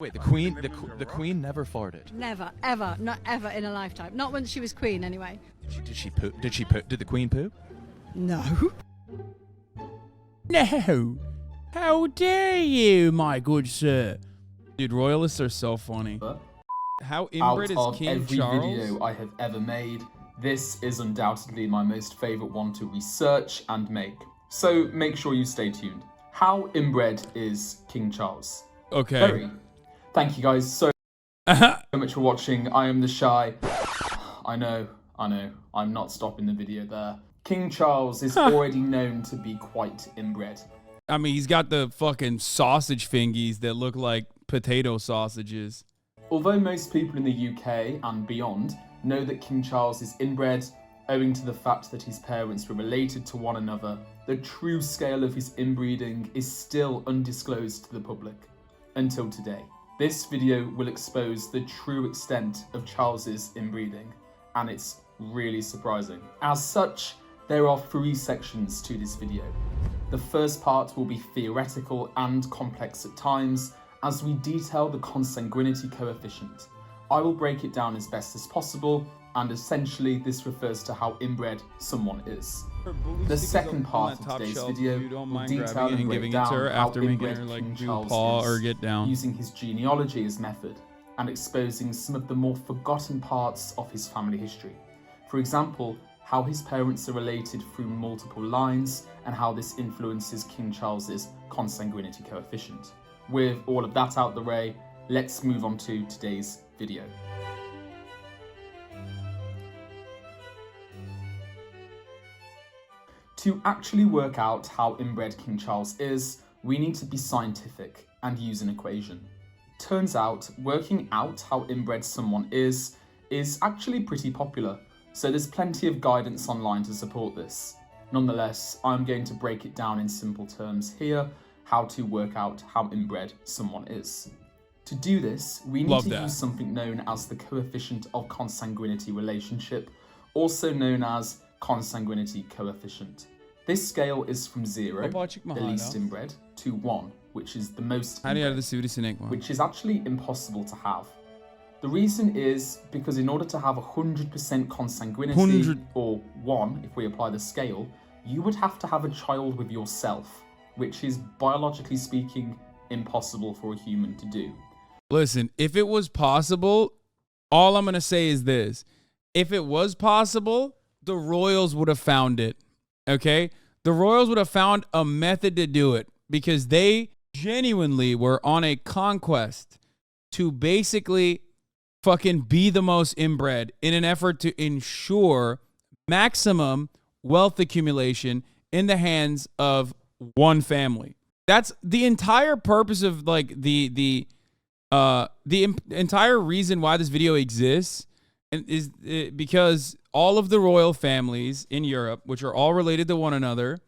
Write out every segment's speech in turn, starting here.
Wait, the queen never farted. Never, ever, not ever in a lifetime. Not when she was queen, anyway. Did she poop? Did she poop? Did the queen poop? No. No. How dare you, my good sir? Dude, royalists are so funny. How inbred Out of is King every Charles? video I have ever made, this is undoubtedly my most favourite one to research and make. So make sure you stay tuned. How inbred is King Charles? Okay. Thank you guys so much for watching. I am the Shy. I know, I'm not stopping the video there. King Charles is already known to be quite inbred. I mean, he's got the fucking sausage fingies that look like potato sausages. Although most people in the UK and beyond know that King Charles is inbred, owing to the fact that his parents were related to one another, the true scale of his inbreeding is still undisclosed to the public. Until today. This video will expose the true extent of Charles's inbreeding, and it's really surprising. As such, there are 3 sections to this video. The first part will be theoretical and complex at times, as we detail the consanguinity coefficient. I will break it down as best as possible, and essentially this refers to how inbred someone is. The second part of today's video will detail and break down how inbred King Charles is, using his genealogy as method, and exposing some of the more forgotten parts of his family history. For example, how his parents are related through multiple lines, and how this influences King Charles's consanguinity coefficient. With all of that out the way, let's move on to today's video. To actually work out how inbred King Charles is, we need to be scientific and use an equation. Turns out, working out how inbred someone is actually pretty popular, so there's plenty of guidance online to support this. Nonetheless, I'm going to break it down in simple terms here, how to work out how inbred someone is. To do this, we need to use something known as the coefficient of consanguinity relationship, also known as consanguinity coefficient. This scale is from 0, the least inbred, to 1, which is the most inbred, which is actually impossible to have. The reason is because in order to have 100% consanguinity, or 1 if we apply the scale, you would have to have a child with yourself, which is biologically speaking impossible for a human to do. Listen, if it was possible, all I'm going to say is this. If it was possible, the royals would have found it, okay? The royals would have found a method to do it because they genuinely were on a conquest to basically fucking be the most inbred in an effort to ensure maximum wealth accumulation in the hands of one family. That's the entire purpose of like the entire reason why this video exists, and is because all of the royal families in Europe, which are all related to one another,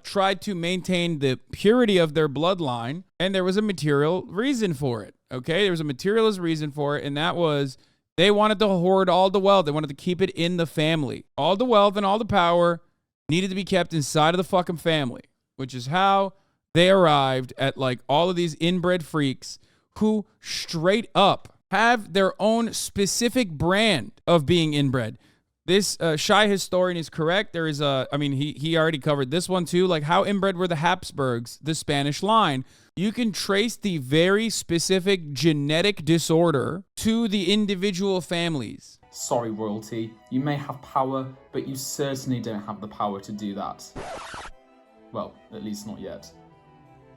tried to maintain the purity of their bloodline, and there was a material reason for it. Okay, there was a materialist reason for it, and that was they wanted to hoard all the wealth. They wanted to keep it in the family. All the wealth and all the power needed to be kept inside of the fucking family, which is how they arrived at like all of these inbred freaks who straight up have their own specific brand of being inbred. This Shy Historian is correct. There is a, I mean, he already covered this one too. Like how inbred were the Habsburgs, the Spanish line. You can trace the very specific genetic disorder to the individual families. Sorry, royalty. You may have power, but you certainly don't have the power to do that. Well, at least not yet.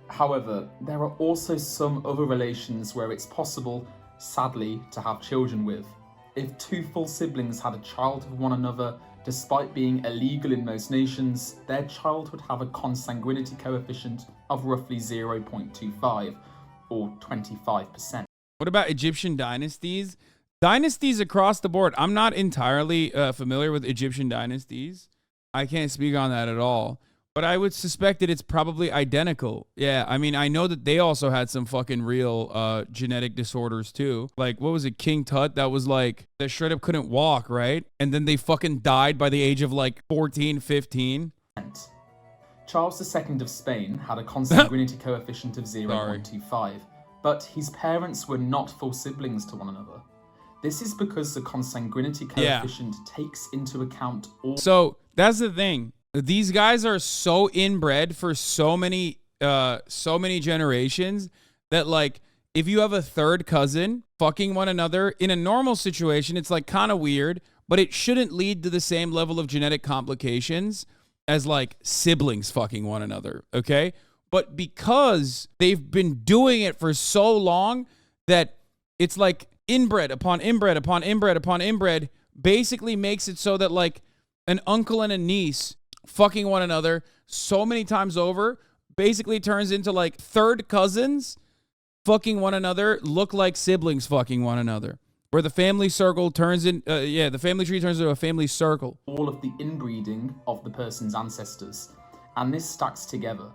However, there are also some other relations where it's possible, sadly, to have children with. If 2 full siblings had a child with one another, despite being illegal in most nations, their child would have a consanguinity coefficient of roughly 0.25, or 25%. What about Egyptian dynasties? Dynasties across the board. I'm not entirely familiar with Egyptian dynasties. I can't speak on that at all. But I would suspect that it's probably identical. Yeah, I mean, I know that they also had some fucking real genetic disorders too. Like, what was it, King Tut? That was like, they straight up couldn't walk, right? And then they fucking died by the age of like 14, 15. Charles II of Spain had a consanguinity coefficient of 0.25, but his parents were not full siblings to one another. This is because the consanguinity coefficient takes into account all... So that's the thing. These guys are so inbred for so many generations that, like, if you have a third cousin fucking one another in a normal situation, it's like kind of weird, but it shouldn't lead to the same level of genetic complications as like siblings fucking one another, okay? But because they've been doing it for so long that it's like inbred upon inbred upon inbred upon inbred basically makes it so that like an uncle and a niece fucking one another so many times over basically turns into like third cousins fucking one another look like siblings fucking one another, where the family circle turns in the family tree turns into a family circle. All of the inbreeding of the person's ancestors, and this stacks together.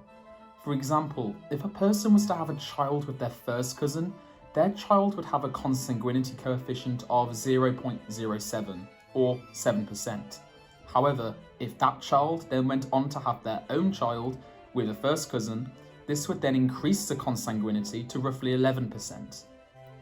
For example, if a person was to have a child with their first cousin, their child would have a consanguinity coefficient of 0.07 or 7%. However, if that child then went on to have their own child with a first cousin, this would then increase the consanguinity to roughly 11%.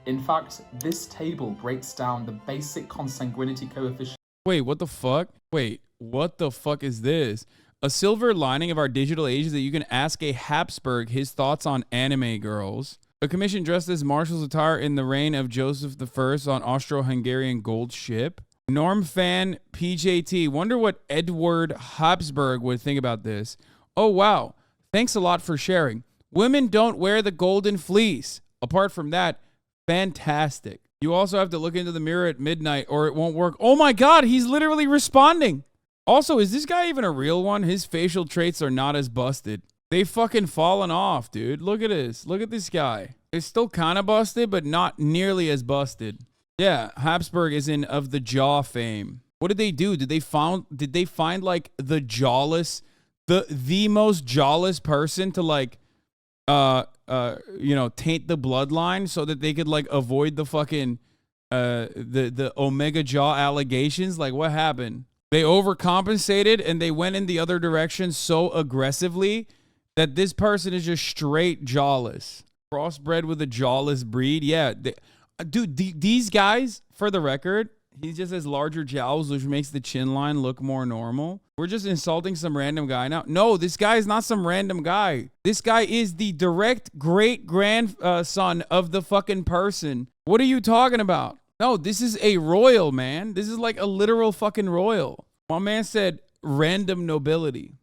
In fact, this table breaks down the basic consanguinity coefficient. Wait, what the fuck? Wait, what the fuck is this? A silver lining of our digital age is that you can ask a Habsburg his thoughts on anime girls. A commission dressed as marshal's attire in the reign of Joseph I on Austro-Hungarian gold ship. Norm fan PJT. Wonder what Edward Habsburg would think about this. Oh, wow. Thanks a lot for sharing. Women don't wear the golden fleece. Apart from that, fantastic. You also have to look into the mirror at midnight or it won't work. Oh my God, he's literally responding. Also, is this guy even a real one? His facial traits are not as busted. They've fucking fallen off, dude. Look at this. Look at this guy. It's still kind of busted, but not nearly as busted. Yeah, Habsburg is in of the jaw fame. What did they do? Did they find like the jawless, the most jawless person to like taint the bloodline so that they could like avoid the fucking the omega jaw allegations? Like, what happened? They overcompensated and they went in the other direction so aggressively that this person is just straight jawless. Crossbred with a jawless breed. Yeah. These guys, for the record, he just has larger jowls, which makes the chin line look more normal. We're just insulting some random guy now. No, this guy is not some random guy. This guy is the direct great-grandson of the fucking person. What are you talking about? No, this is a royal, man. This is like a literal fucking royal. My man said random nobility.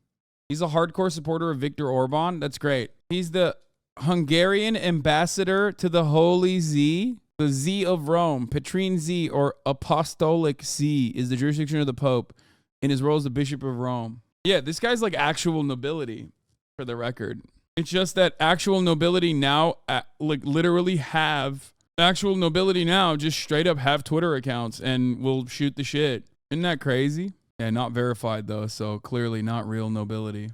He's a hardcore supporter of Viktor Orban. That's great. He's the Hungarian ambassador to the Holy See. The See of Rome, Petrine See, or Apostolic See, is the jurisdiction of the Pope in his role as the Bishop of Rome. Yeah, this guy's like actual nobility, for the record. It's just that actual nobility now, like literally have, actual nobility now just straight up have Twitter accounts and will shoot the shit. Isn't that crazy? Yeah, not verified though, so clearly not real nobility.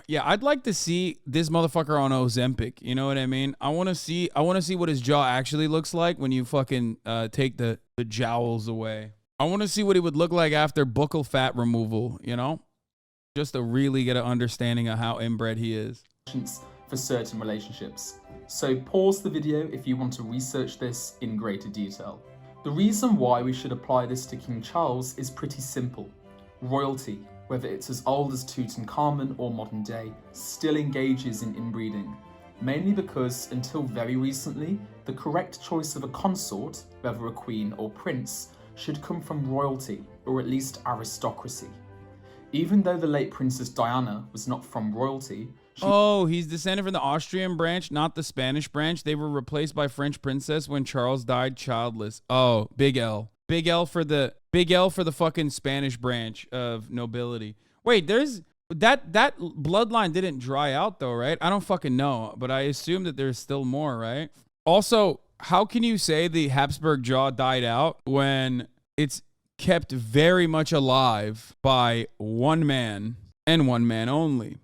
Yeah, I'd like to see this motherfucker on Ozempic. You know what I mean? I want to see what his jaw actually looks like when you fucking take the jowls away. I want to see what he would look like after buccal fat removal, you know? Just to really get an understanding of how inbred he is. For certain relationships. So pause the video if you want to research this in greater detail. The reason why we should apply this to King Charles is pretty simple. Royalty, whether it's as old as Tutankhamun or modern day, still engages in inbreeding, mainly because until very recently, the correct choice of a consort, whether a queen or prince, should come from royalty, or at least aristocracy. Even though the late Princess Diana was not from royalty, he's descended from the Austrian branch, not the Spanish branch. They were replaced by French princess when Charles died childless. Oh, big L. Big L for the fucking Spanish branch of nobility. Wait, there's that bloodline didn't dry out though, right? I don't fucking know, but I assume that there's still more, right? Also, how can you say the Habsburg jaw died out when it's kept very much alive by one man and one man only?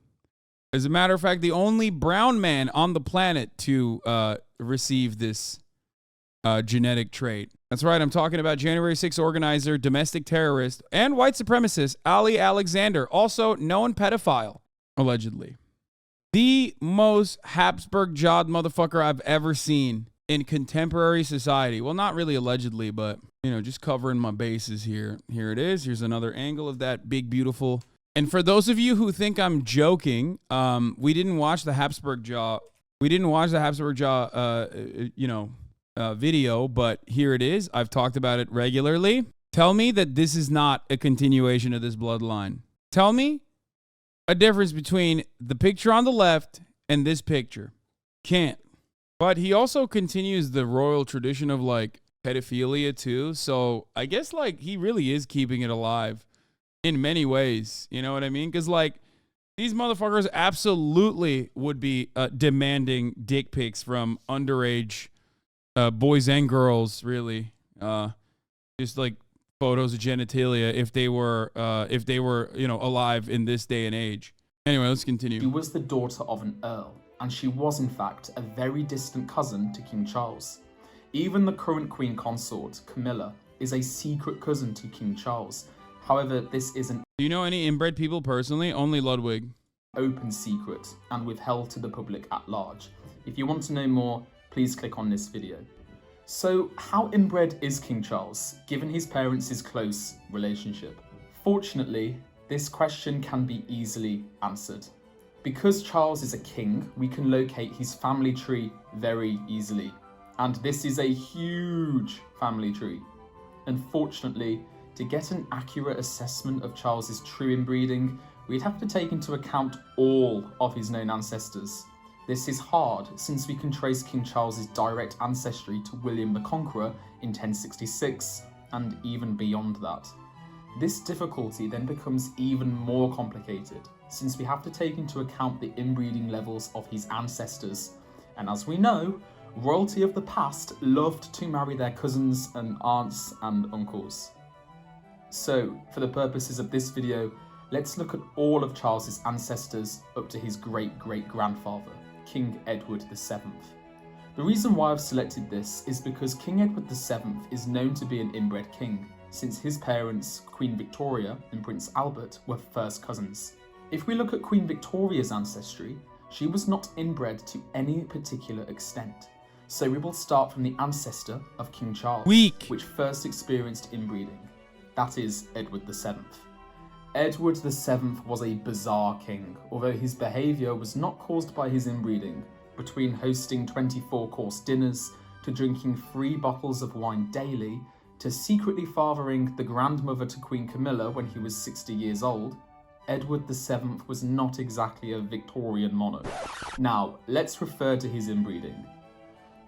As a matter of fact, the only brown man on the planet to receive this genetic trait. That's right, I'm talking about January 6th organizer, domestic terrorist, and white supremacist Ali Alexander, also known pedophile, allegedly. the most Habsburg-jawed motherfucker I've ever seen in contemporary society. Well, not really allegedly, but, you know, just covering my bases here. Here it is. Here's another angle of that big, beautiful. And for those of you who think I'm joking, we didn't watch the Habsburg jaw. We didn't watch the Habsburg jaw, video, but here it is. I've talked about it regularly. Tell me that this is not a continuation of this bloodline. Tell me a difference between the picture on the left and this picture. Can't. But he also continues the royal tradition of like pedophilia too. So I guess like he really is keeping it alive in many ways. You know what I mean? Because like these motherfuckers absolutely would be demanding dick pics from underage boys and girls, really. Just like photos of genitalia if they were, you know, alive in this day and age. Anyway, let's continue. She was the daughter of an earl, and she was in fact a very distant cousin to King Charles. Even the current Queen Consort, Camilla, is a secret cousin to King Charles. However, this isn't Do you know any inbred people personally? Only Ludwig. open secret and withheld to the public at large. If you want to know more, please click on this video. So, how inbred is King Charles, given his parents' close relationship? Fortunately, this question can be easily answered. Because Charles is a king, we can locate his family tree very easily. And this is a huge family tree. Unfortunately, to get an accurate assessment of Charles's true inbreeding, we'd have to take into account all of his known ancestors. This is hard since we can trace King Charles's direct ancestry to William the Conqueror in 1066 and even beyond that. This difficulty then becomes even more complicated since we have to take into account the inbreeding levels of his ancestors. And as we know, royalty of the past loved to marry their cousins and aunts and uncles. So, for the purposes of this video, let's look at all of Charles's ancestors up to his great-great-grandfather, King Edward VII. The reason why I've selected this is because King Edward VII is known to be an inbred king, since his parents, Queen Victoria and Prince Albert, were first cousins. If we look at Queen Victoria's ancestry, she was not inbred to any particular extent. So we will start from the ancestor of King Charles, which first experienced inbreeding. That is Edward VII. Edward VII was a bizarre king, although his behaviour was not caused by his inbreeding. Between hosting 24-course dinners, to drinking 3 bottles of wine daily, to secretly fathering the grandmother to Queen Camilla when he was 60 years old, Edward VII was not exactly a Victorian monarch. Now, let's refer to his inbreeding.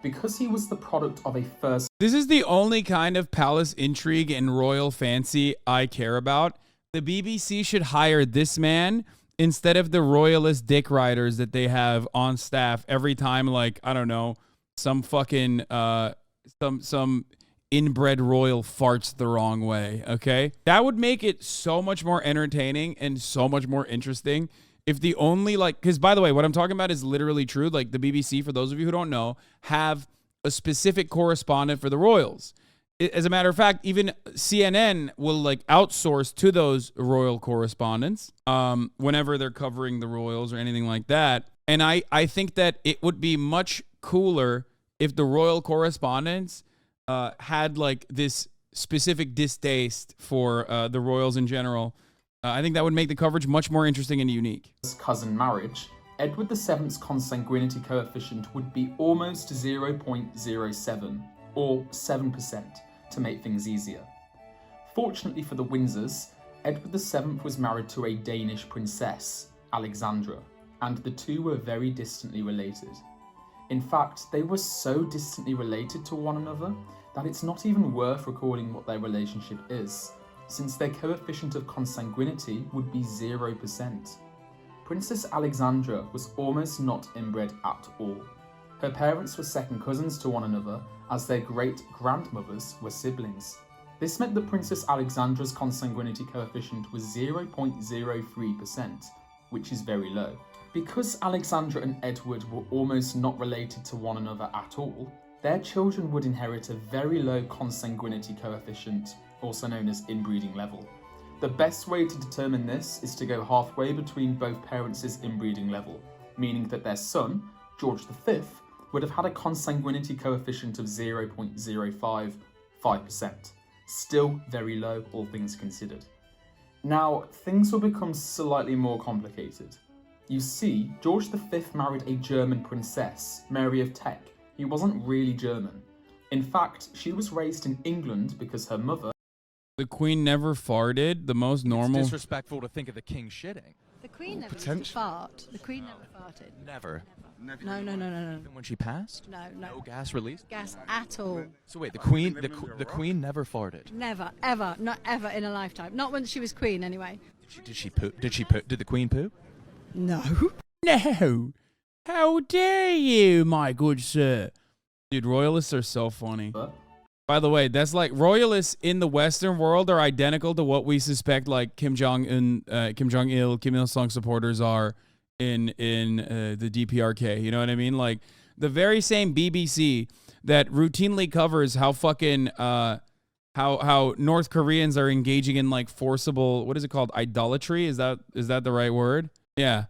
Because he was the product of a first... This is the only kind of palace intrigue and royal fancy I care about. The BBC should hire this man instead of the royalist dick riders that they have on staff every time, like, I don't know, some fucking, some inbred royal farts the wrong way, okay? That would make it so much more entertaining and so much more interesting if the only, like, because by the way, what I'm talking about is literally true. Like, the BBC, for those of you who don't know, have a specific correspondent for the royals. As a matter of fact, even CNN will like outsource to those royal correspondents whenever they're covering the royals or anything like that. And I think that it would be much cooler if the royal correspondents had like this specific distaste for the royals in general. I think that would make the coverage much more interesting and unique. Cousin marriage, Edward VII's consanguinity coefficient would be almost 0.07 or 7%. To make things easier. Fortunately for the Windsors, Edward VII was married to a Danish princess, Alexandra, and the two were very distantly related. In fact, they were so distantly related to one another that it's not even worth recording what their relationship is, since their coefficient of consanguinity would be 0%. Princess Alexandra was almost not inbred at all. Her parents were second cousins to one another, as their great-grandmothers were siblings. This meant that Princess Alexandra's consanguinity coefficient was 0.03%, which is very low. Because Alexandra and Edward were almost not related to one another at all, their children would inherit a very low consanguinity coefficient, also known as inbreeding level. The best way to determine this is to go halfway between both parents' inbreeding level. meaning that their son, George V, would have had a consanguinity coefficient of 0.055%. Still very low, all things considered. Now, things will become slightly more complicated. You see, George V married a German princess, Mary of Teck, who wasn't really German. In fact, she was raised in England because her mother... The queen never farted. The most normal. It's disrespectful to think of the king shitting. The Queen never used to fart. The Queen never farted. Never. No. Even when she passed? No. No gas release? Gas at all. So wait, the queen never farted. Never, ever, not ever in a lifetime. Not when she was queen, anyway. Did she poop? Did the queen poop? No. No. How dare you, my good sir? Dude, royalists are so funny. By the way, that's like royalists in the Western world are identical to what we suspect like Kim Jong-un, Kim Jong-il, Kim Il-sung supporters are in the DPRK. You know what I mean? Like the very same BBC that routinely covers how fucking how North Koreans are engaging in like forcible, what is it called? Idolatry? Is that the right word? Yeah.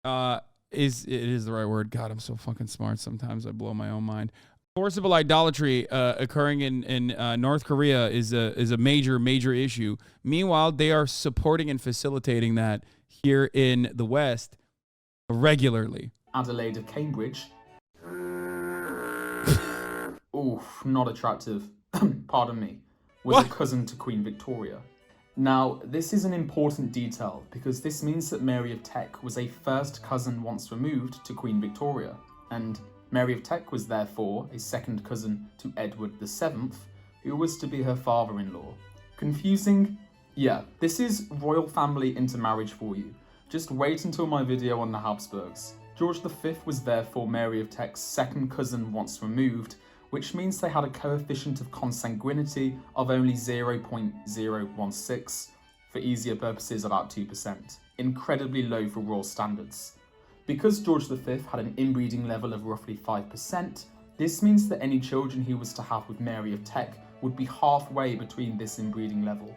It is the right word. God, I'm so fucking smart. Sometimes I blow my own mind. Forcible idolatry occurring in North Korea is a major issue. Meanwhile, they are supporting and facilitating that here in the West regularly. Adelaide of Cambridge. Oof, not attractive. Pardon me. Was a cousin to Queen Victoria. Now, this is an important detail because this means that Mary of Teck was a first cousin once removed to Queen Victoria, and Mary of Teck was therefore a second cousin to Edward VII, who was to be her father-in-law. Confusing? Yeah, this is royal family intermarriage for you. Just wait until my video on the Habsburgs. George V was therefore Mary of Teck's second cousin once removed, which means they had a coefficient of consanguinity of only 0.016, for easier purposes about 2%, incredibly low for royal standards. Because George V had an inbreeding level of roughly 5%, this means that any children he was to have with Mary of Teck would be halfway between this inbreeding level.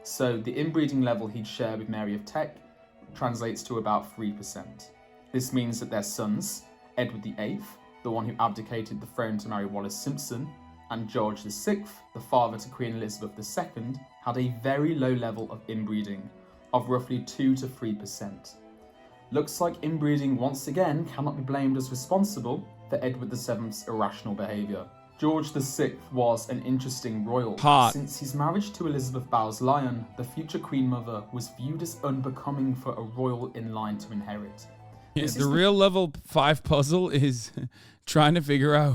So the inbreeding level he'd share with Mary of Teck translates to about 3%. This means that their sons, Edward VIII, the one who abdicated the throne to marry Wallis Simpson, and George VI, the father to Queen Elizabeth II, had a very low level of inbreeding, of roughly 2 to 3%. Looks like inbreeding once again cannot be blamed as responsible for Edward VII's irrational behaviour. George VI was an interesting royal. Since his marriage to Elizabeth Bowes-Lyon, the future Queen Mother was viewed as unbecoming for a royal in line to inherit. Yeah, the real level 5 puzzle is trying to figure out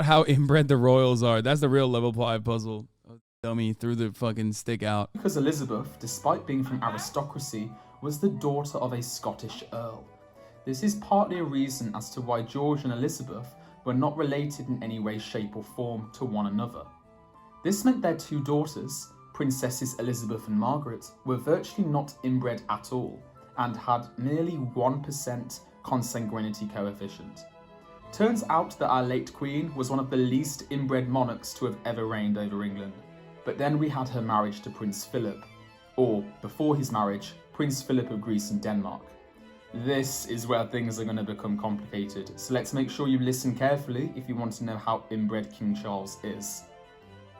how inbred the royals are. That's the real level 5 puzzle. Dummy threw the fucking stick out. Because Elizabeth, despite being from aristocracy, was the daughter of a Scottish earl. This is partly a reason as to why George and Elizabeth were not related in any way, shape or form to one another. This meant their two daughters, Princesses Elizabeth and Margaret, were virtually not inbred at all and had merely 1% consanguinity coefficient. Turns out that our late Queen was one of the least inbred monarchs to have ever reigned over England. But then we had her marriage to Prince Philip, or before his marriage, Prince Philip of Greece and Denmark. This is where things are going to become complicated, so let's make sure you listen carefully if you want to know how inbred King Charles is.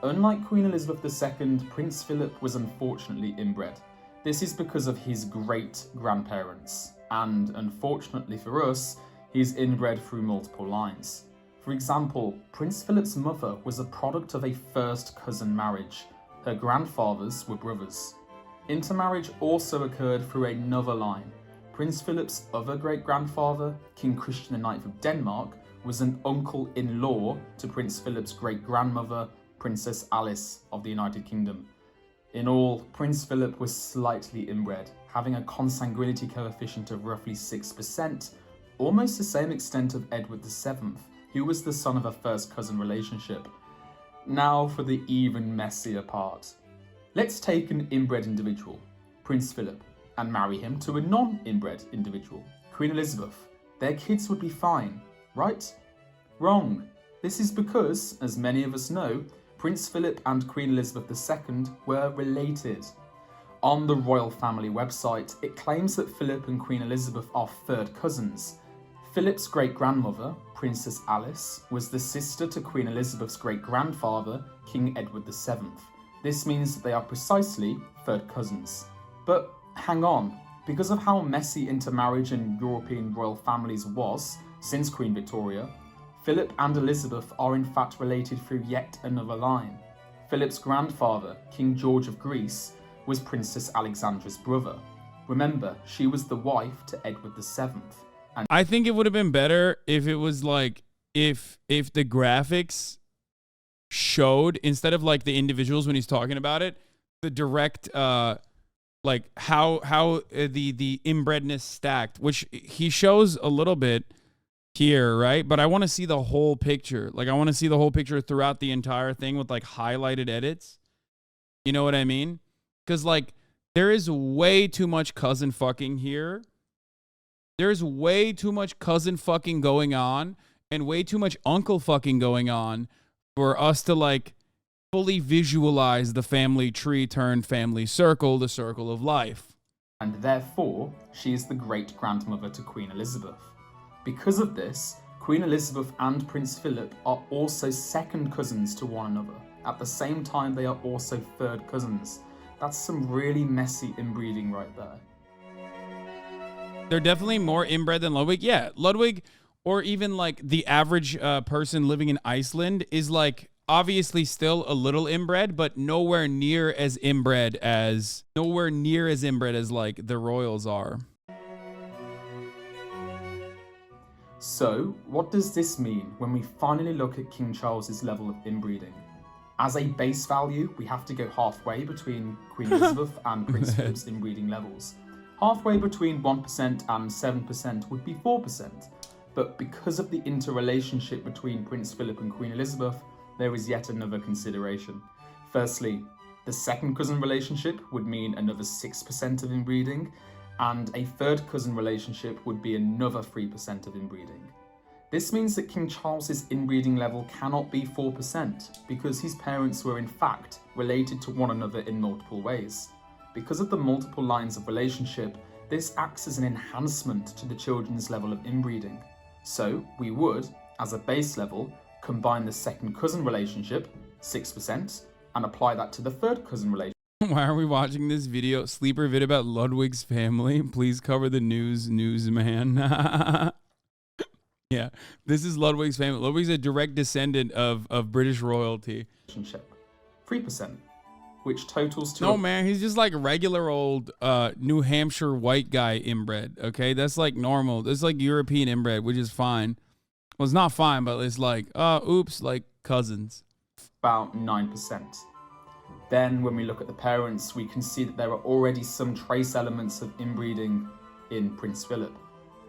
Unlike Queen Elizabeth II, Prince Philip was unfortunately inbred. This is because of his great-grandparents, and unfortunately for us, he's inbred through multiple lines. For example, Prince Philip's mother was a product of a first cousin marriage. Her grandfathers were brothers. Intermarriage also occurred through another line. Prince Philip's other great-grandfather, King Christian IX of Denmark, was an uncle-in-law to Prince Philip's great-grandmother, Princess Alice of the United Kingdom. In all, Prince Philip was slightly inbred, having a consanguinity coefficient of roughly 6%, almost the same extent of Edward VII, who was the son of a first cousin relationship. Now for the even messier part. Let's take an inbred individual, Prince Philip, and marry him to a non-inbred individual, Queen Elizabeth. Their kids would be fine, right? Wrong. This is because, as many of us know, Prince Philip and Queen Elizabeth II were related. On the royal family website, it claims that Philip and Queen Elizabeth are third cousins. Philip's great-grandmother, Princess Alice, was the sister to Queen Elizabeth's great-grandfather, King Edward VII. This means that they are precisely third cousins. But hang on, because of how messy intermarriage in European royal families was since Queen Victoria, Philip and Elizabeth are in fact related through yet another line. Philip's grandfather, King George of Greece, was Princess Alexandra's brother. Remember, she was the wife to Edward VII. And I think it would have been better if it was like if the graphics showed, instead of like the individuals when he's talking about it, the direct like how the inbredness stacked, which he shows a little bit here, right? But I want to see the whole picture. Like I want to see the whole picture throughout the entire thing with like highlighted edits. You know what I mean? Because like there is way too much cousin fucking here. There's way too much cousin fucking going on and way too much uncle fucking going on for us to like fully visualize the family tree turned family circle, the circle of life. And therefore, she is the great-grandmother to Queen Elizabeth. Because of this, Queen Elizabeth and Prince Philip are also second cousins to one another. At the same time, they are also third cousins. That's some really messy inbreeding right there. They're definitely more inbred than Ludwig. Yeah, Ludwig, or even like the average person living in Iceland, is like obviously still a little inbred, but nowhere near as inbred as like the royals are. So, what does this mean when we finally look at King Charles's level of inbreeding? As a base value, we have to go halfway between Queen Elizabeth and Prince Philip's inbreeding levels. Halfway between 1% and 7% would be 4%. But because of the interrelationship between Prince Philip and Queen Elizabeth, there is yet another consideration. Firstly, the second cousin relationship would mean another 6% of inbreeding, and a third cousin relationship would be another 3% of inbreeding. This means that King Charles's inbreeding level cannot be 4% because his parents were in fact related to one another in multiple ways. Because of the multiple lines of relationship, this acts as an enhancement to the children's level of inbreeding. So we would, as a base level, combine the second cousin relationship, 6%, and apply that to the third cousin relationship. Why are we watching this video? Sleeper vid about Ludwig's family. Please cover the newsman. Yeah, this is Ludwig's family. Ludwig's a direct descendant of British royalty. 3%, which totals to... No, man, he's just like regular old New Hampshire white guy inbred, okay? That's like normal. That's like European inbred, which is fine. Well, it's not fine, but it's like, oops, like cousins. About 9%. Then when we look at the parents, we can see that there are already some trace elements of inbreeding in Prince Philip.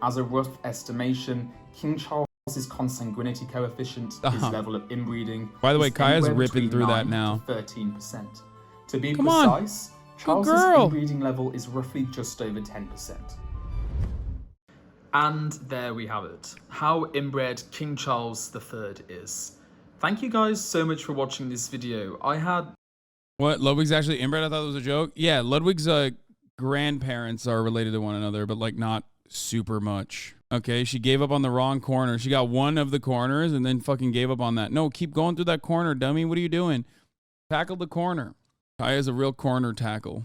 As a rough estimation, King Charles's consanguinity coefficient, his level of inbreeding... By the way, Kaya's ripping through that now. 13%. To be Come precise, on. Charles's inbreeding level is roughly just over 10%. And there we have it. How inbred King Charles III is. Thank you guys so much for watching this video. I had... What? Ludwig's actually inbred? I thought it was a joke. Yeah, Ludwig's grandparents are related to one another, but like not super much. Okay, she gave up on the wrong corner. She got one of the corners and then fucking gave up on that. No, keep going through that corner, dummy. What are you doing? Tackle the corner. Kaya's a real corner tackle.